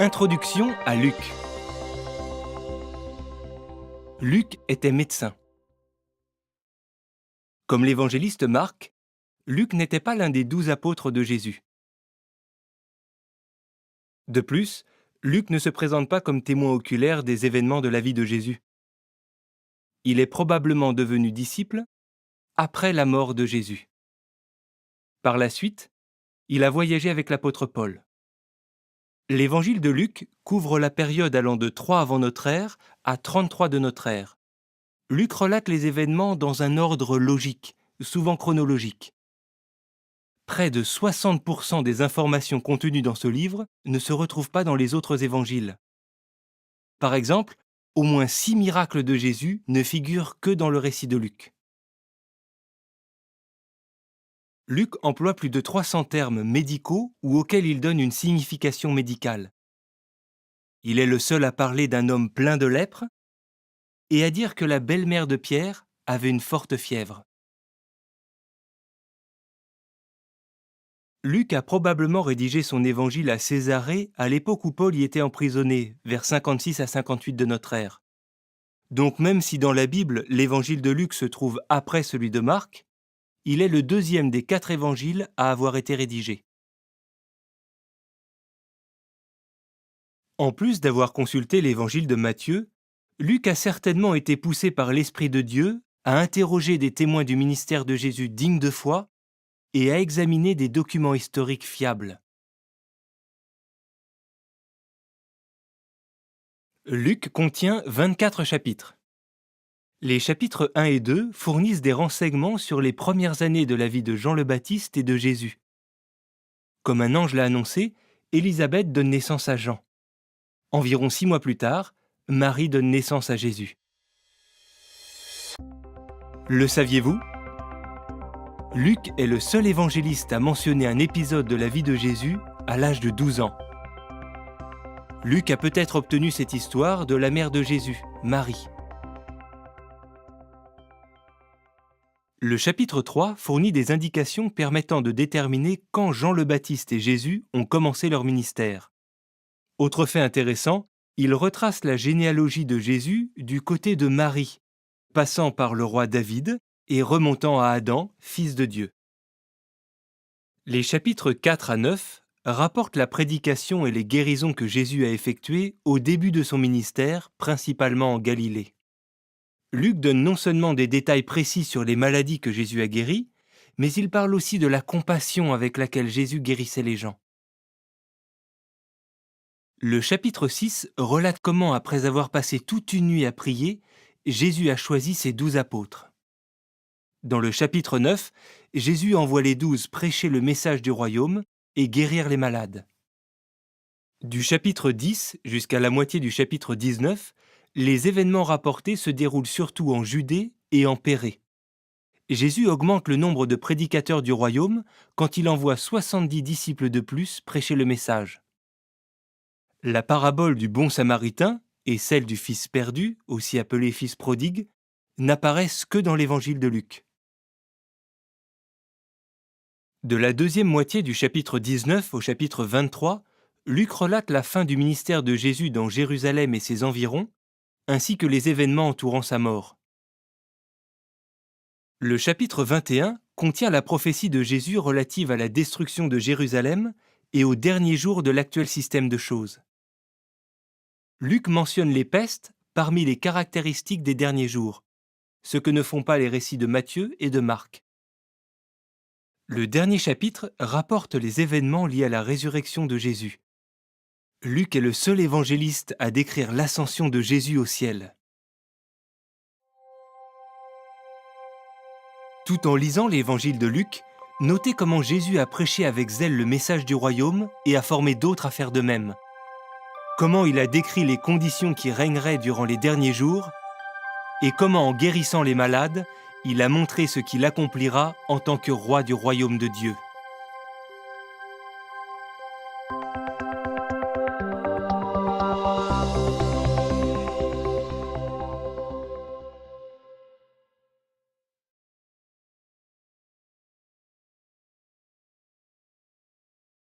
Introduction à Luc. Luc était médecin. Comme l'évangéliste Marc, Luc n'était pas l'un des 12 apôtres de Jésus. De plus, Luc ne se présente pas comme témoin oculaire des événements de la vie de Jésus. Il est probablement devenu disciple après la mort de Jésus. Par la suite, il a voyagé avec l'apôtre Paul. L'évangile de Luc couvre la période allant de 3 avant notre ère à 33 de notre ère. Luc relate les événements dans un ordre logique, souvent chronologique. Près de 60% des informations contenues dans ce livre ne se retrouvent pas dans les autres évangiles. Par exemple, au moins 6 miracles de Jésus ne figurent que dans le récit de Luc. Luc emploie plus de 300 termes médicaux ou auxquels il donne une signification médicale. Il est le seul à parler d'un homme plein de lèpre et à dire que la belle-mère de Pierre avait une forte fièvre. Luc a probablement rédigé son évangile à Césarée à l'époque où Paul y était emprisonné, vers 56 à 58 de notre ère. Donc même si dans la Bible, l'évangile de Luc se trouve après celui de Marc, il est le deuxième des 4 évangiles à avoir été rédigé. En plus d'avoir consulté l'évangile de Matthieu, Luc a certainement été poussé par l'Esprit de Dieu à interroger des témoins du ministère de Jésus dignes de foi et à examiner des documents historiques fiables. Luc contient 24 chapitres. Les chapitres 1 et 2 fournissent des renseignements sur les premières années de la vie de Jean le Baptiste et de Jésus. Comme un ange l'a annoncé, Élisabeth donne naissance à Jean. Environ 6 mois plus tard, Marie donne naissance à Jésus. Le saviez-vous ? Luc est le seul évangéliste à mentionner un épisode de la vie de Jésus à l'âge de 12 ans. Luc a peut-être obtenu cette histoire de la mère de Jésus, Marie. Le chapitre 3 fournit des indications permettant de déterminer quand Jean le Baptiste et Jésus ont commencé leur ministère. Autre fait intéressant, il retrace la généalogie de Jésus du côté de Marie, passant par le roi David et remontant à Adam, fils de Dieu. Les chapitres 4 à 9 rapportent la prédication et les guérisons que Jésus a effectuées au début de son ministère, principalement en Galilée. Luc donne non seulement des détails précis sur les maladies que Jésus a guéries, mais il parle aussi de la compassion avec laquelle Jésus guérissait les gens. Le chapitre 6 relate comment, après avoir passé toute une nuit à prier, Jésus a choisi ses 12 apôtres. Dans le chapitre 9, Jésus envoie les 12 prêcher le message du royaume et guérir les malades. Du chapitre 10 jusqu'à la moitié du chapitre 19, les événements rapportés se déroulent surtout en Judée et en Pérée. Jésus augmente le nombre de prédicateurs du royaume quand il envoie 70 disciples de plus prêcher le message. La parabole du bon samaritain et celle du fils perdu, aussi appelé fils prodigue, n'apparaissent que dans l'évangile de Luc. De la deuxième moitié du chapitre 19 au chapitre 23, Luc relate la fin du ministère de Jésus dans Jérusalem et ses environs, ainsi que les événements entourant sa mort. Le chapitre 21 contient la prophétie de Jésus relative à la destruction de Jérusalem et aux derniers jours de l'actuel système de choses. Luc mentionne les pestes parmi les caractéristiques des derniers jours, ce que ne font pas les récits de Matthieu et de Marc. Le dernier chapitre rapporte les événements liés à la résurrection de Jésus. Luc est le seul évangéliste à décrire l'ascension de Jésus au ciel. Tout en lisant l'évangile de Luc, notez comment Jésus a prêché avec zèle le message du royaume et a formé d'autres à faire de même. Comment il a décrit les conditions qui régneraient durant les derniers jours et comment, en guérissant les malades, il a montré ce qu'il accomplira en tant que roi du royaume de Dieu.